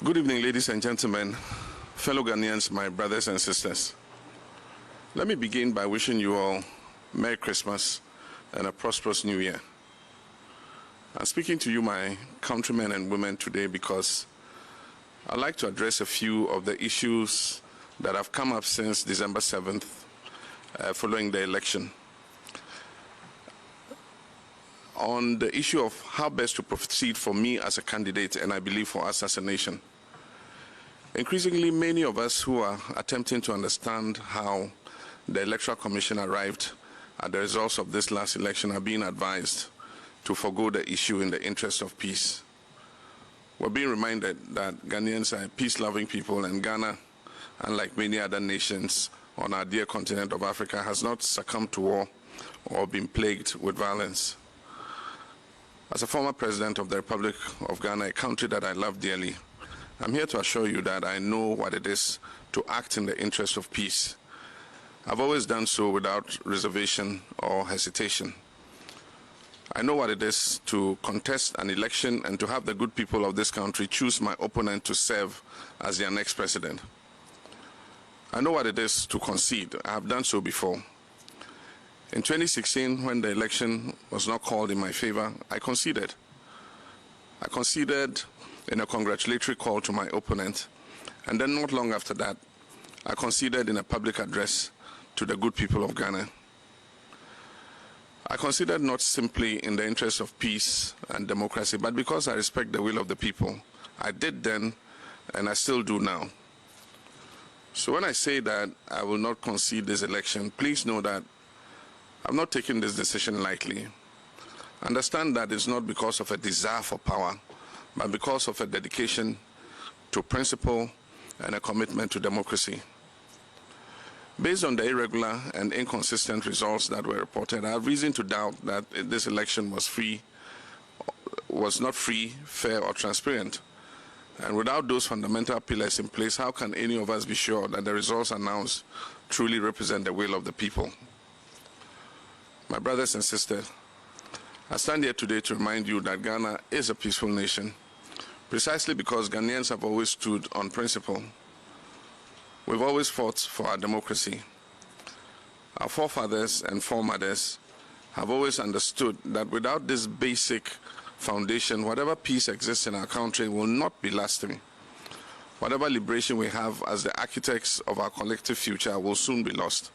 Good evening, ladies and gentlemen, fellow Ghanaians, my brothers and sisters. Let me begin by wishing you all Merry Christmas and a prosperous New Year. I'm speaking to you, my countrymen and women, today because I'd like to address a few of the issues that have come up since December 7th, following the election. On the issue of how best to proceed for me as a candidate, and I believe for us as a nation. Increasingly, many of us who are attempting to understand how the Electoral Commission arrived at the results of this last election are being advised to forego the issue in the interest of peace. We're being reminded that Ghanaians are a peace-loving people, and Ghana, unlike many other nations on our dear continent of Africa, has not succumbed to war or been plagued with violence. As a former president of the Republic of Ghana, a country that I love dearly, I'm here to assure you that I know what it is to act in the interest of peace. I've always done so without reservation or hesitation. I know what it is to contest an election and to have the good people of this country choose my opponent to serve as their next president. I know what it is to concede. I have done so before. In 2016, when the election was not called in my favor, I conceded. I conceded in a congratulatory call to my opponent, and then not long after that, I conceded in a public address to the good people of Ghana. I conceded not simply in the interest of peace and democracy, but because I respect the will of the people. I did then, and I still do now. So when I say that I will not concede this election, please know that I'm not taking this decision lightly. Understand that it's not because of a desire for power, but because of a dedication to principle and a commitment to democracy. Based on the irregular and inconsistent results that were reported, I have reason to doubt that this election was not free, fair, or transparent. And without those fundamental pillars in place, how can any of us be sure that the results announced truly represent the will of the people? My brothers and sisters, I stand here today to remind you that Ghana is a peaceful nation, precisely because Ghanaians have always stood on principle. We've always fought for our democracy. Our forefathers and foremothers have always understood that without this basic foundation, whatever peace exists in our country will not be lasting. Whatever liberation we have as the architects of our collective future will soon be lost.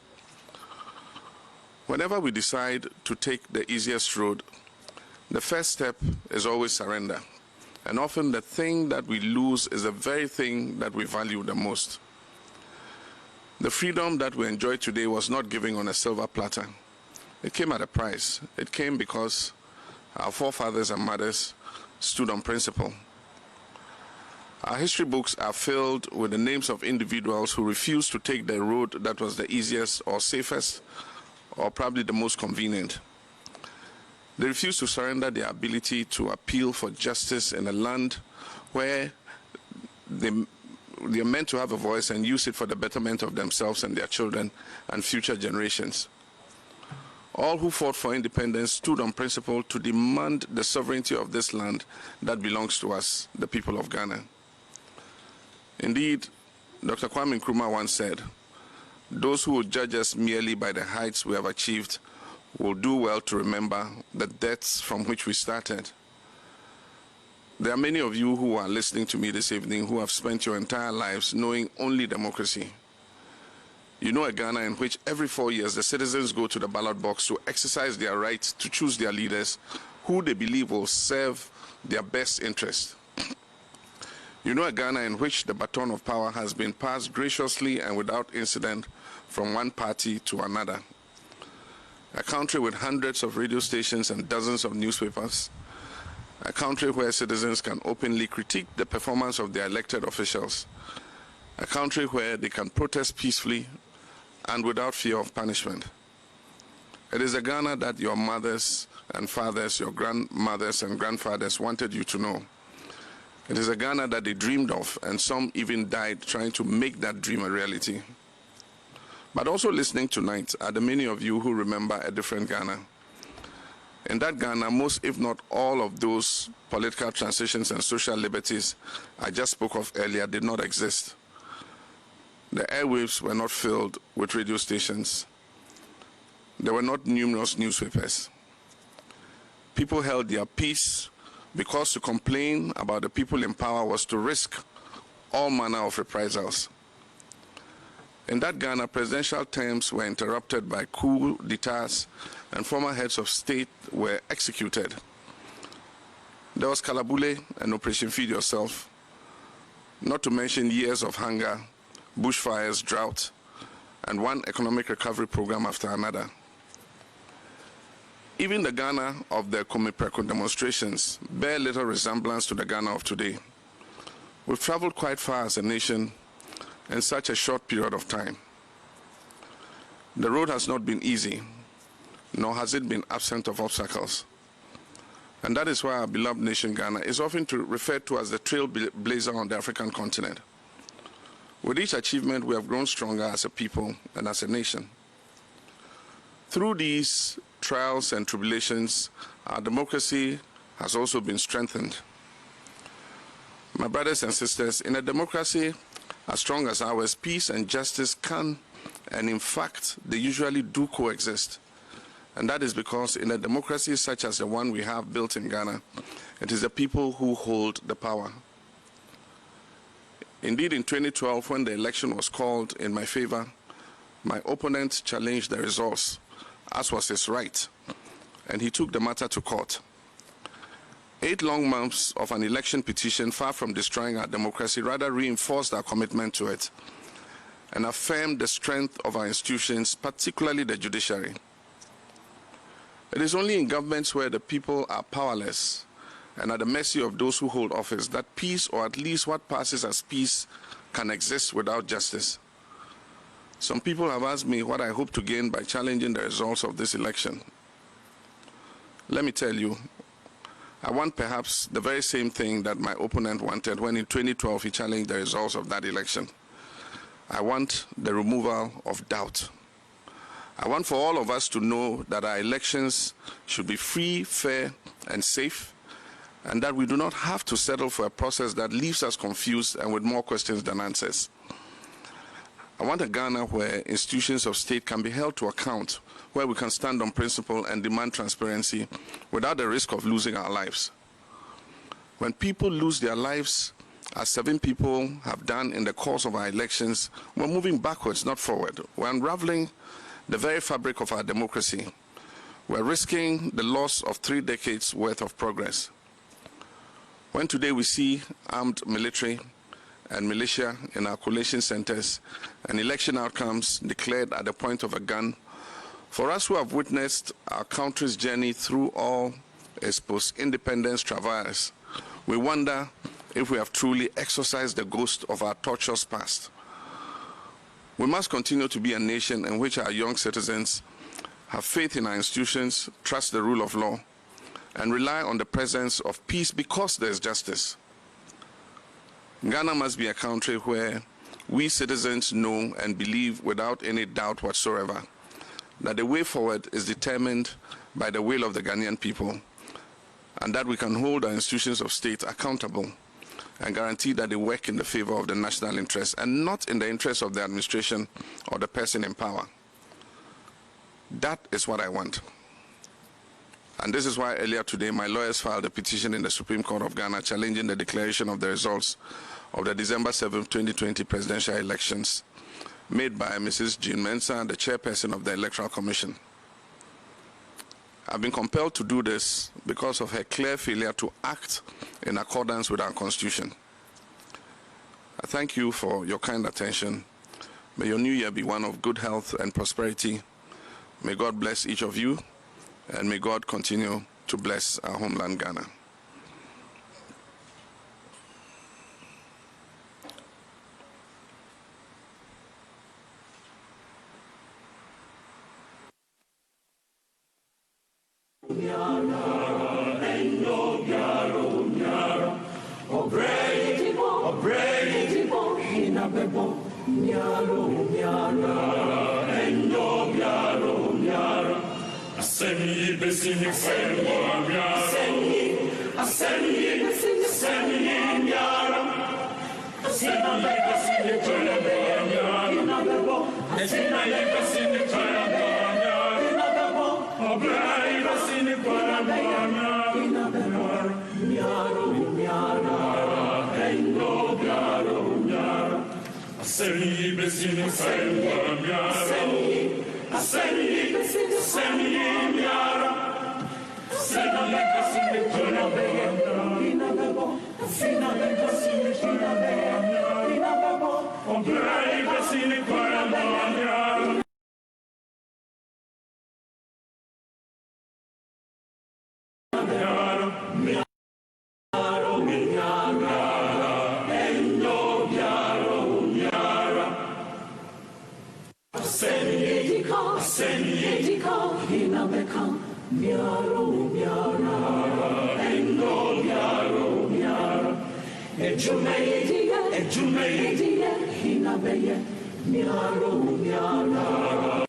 Whenever we decide to take the easiest road, the first step is always surrender. And often the thing that we lose is the very thing that we value the most. The freedom that we enjoy today was not given on a silver platter. It came at a price. It came because our forefathers and mothers stood on principle. Our history books are filled with the names of individuals who refused to take the road that was the easiest or safest or probably the most convenient. They refused to surrender their ability to appeal for justice in a land where they are meant to have a voice and use it for the betterment of themselves and their children and future generations. All who fought for independence stood on principle to demand the sovereignty of this land that belongs to us, the people of Ghana. Indeed, Dr. Kwame Nkrumah once said, "Those who will judge us merely by the heights we have achieved will do well to remember the depths from which we started." There are many of you who are listening to me this evening who have spent your entire lives knowing only democracy. You know a Ghana in which every 4 years the citizens go to the ballot box to exercise their right to choose their leaders who they believe will serve their best interest. You know a Ghana in which the baton of power has been passed graciously and without incident from one party to another. A country with hundreds of radio stations and dozens of newspapers. A country where citizens can openly critique the performance of their elected officials. a country where they can protest peacefully and without fear of punishment. It is a Ghana that your mothers and fathers, your grandmothers and grandfathers wanted you to know. It is a Ghana that they dreamed of, and some even died trying to make that dream a reality. But also listening tonight are the many of you who remember a different Ghana. In that Ghana, most, if not all, of those political transitions and social liberties I just spoke of earlier did not exist. The airwaves were not filled with radio stations. There were not numerous newspapers. People held their peace because to complain about the people in power was to risk all manner of reprisals. In that Ghana, presidential terms were interrupted by coup d'etats and former heads of state were executed. There was Kalabule and Operation Feed Yourself, not to mention years of hunger, bushfires, drought, and one economic recovery program after another. Even the Ghana of the Komipreko demonstrations bear little resemblance to the Ghana of today. We've traveled quite far as a nation in such a short period of time. The road has not been easy, nor has it been absent of obstacles. And that is why our beloved nation Ghana is often referred to as the trailblazer on the African continent. With each achievement, we have grown stronger as a people and as a nation. Through these trials and tribulations, our democracy has also been strengthened. My brothers and sisters, in a democracy as strong as ours, peace and justice can, and in fact, they usually do coexist. And that is because in a democracy such as the one we have built in Ghana, it is the people who hold the power. Indeed, in 2012, when the election was called in my favor, my opponent challenged the results, as was his right, and he took the matter to court. 8 long months of an election petition, far from destroying our democracy, rather reinforced our commitment to it and affirmed the strength of our institutions, particularly the judiciary. It is only in governments where the people are powerless and at the mercy of those who hold office that peace, or at least what passes as peace, can exist without justice. Some people have asked me what I hope to gain by challenging the results of this election. Let me tell you, I want perhaps the very same thing that my opponent wanted when in 2012 he challenged the results of that election. I want the removal of doubt. I want for all of us to know that our elections should be free, fair, and safe, and that we do not have to settle for a process that leaves us confused and with more questions than answers. I want a Ghana where institutions of state can be held to account, where we can stand on principle and demand transparency without the risk of losing our lives. When people lose their lives, as 7 people have done in the course of our elections, we're moving backwards, not forward. We're unraveling the very fabric of our democracy. We're risking the loss of 3 decades worth of progress. When today we see armed military and militia in our collation centers and election outcomes declared at the point of a gun, for us who have witnessed our country's journey through all its post-independence travails, we wonder if we have truly exorcised the ghost of our tortuous past. We must continue to be a nation in which our young citizens have faith in our institutions, trust the rule of law, and rely on the presence of peace because there is justice. Ghana must be a country where we citizens know and believe without any doubt whatsoever that the way forward is determined by the will of the Ghanaian people, and that we can hold our institutions of state accountable and guarantee that they work in the favor of the national interest and not in the interest of the administration or the person in power. That is what I want. And this is why earlier today my lawyers filed a petition in the Supreme Court of Ghana challenging the declaration of the results of the December 7, 2020 presidential elections made by Mrs. Jean Mensah, the chairperson of the Electoral Commission. I've been compelled to do this because of her clear failure to act in accordance with our Constitution. I thank you for your kind attention. May your new year be one of good health and prosperity. May God bless each of you, and may God continue to bless our homeland, Ghana. miaro, miara, endo, miaro, miara. Asemi, besini, sembo, miara. Asemi, besini, miara. Asemi, besini, miara. Asemi, besini, miara. Obrai, besini, miara. Miaro, miara, endo, miaro, miara. Asemi, besini, sembo, miara. Asemi, besini, miara. Asemi, besini, miara. Fina bella signora fina bella oblei basini paramania miaro miaro miara endo miaro miara aseni fina bella miaro miara endo miaro miara e giumedia, hina beye, miaro, miara.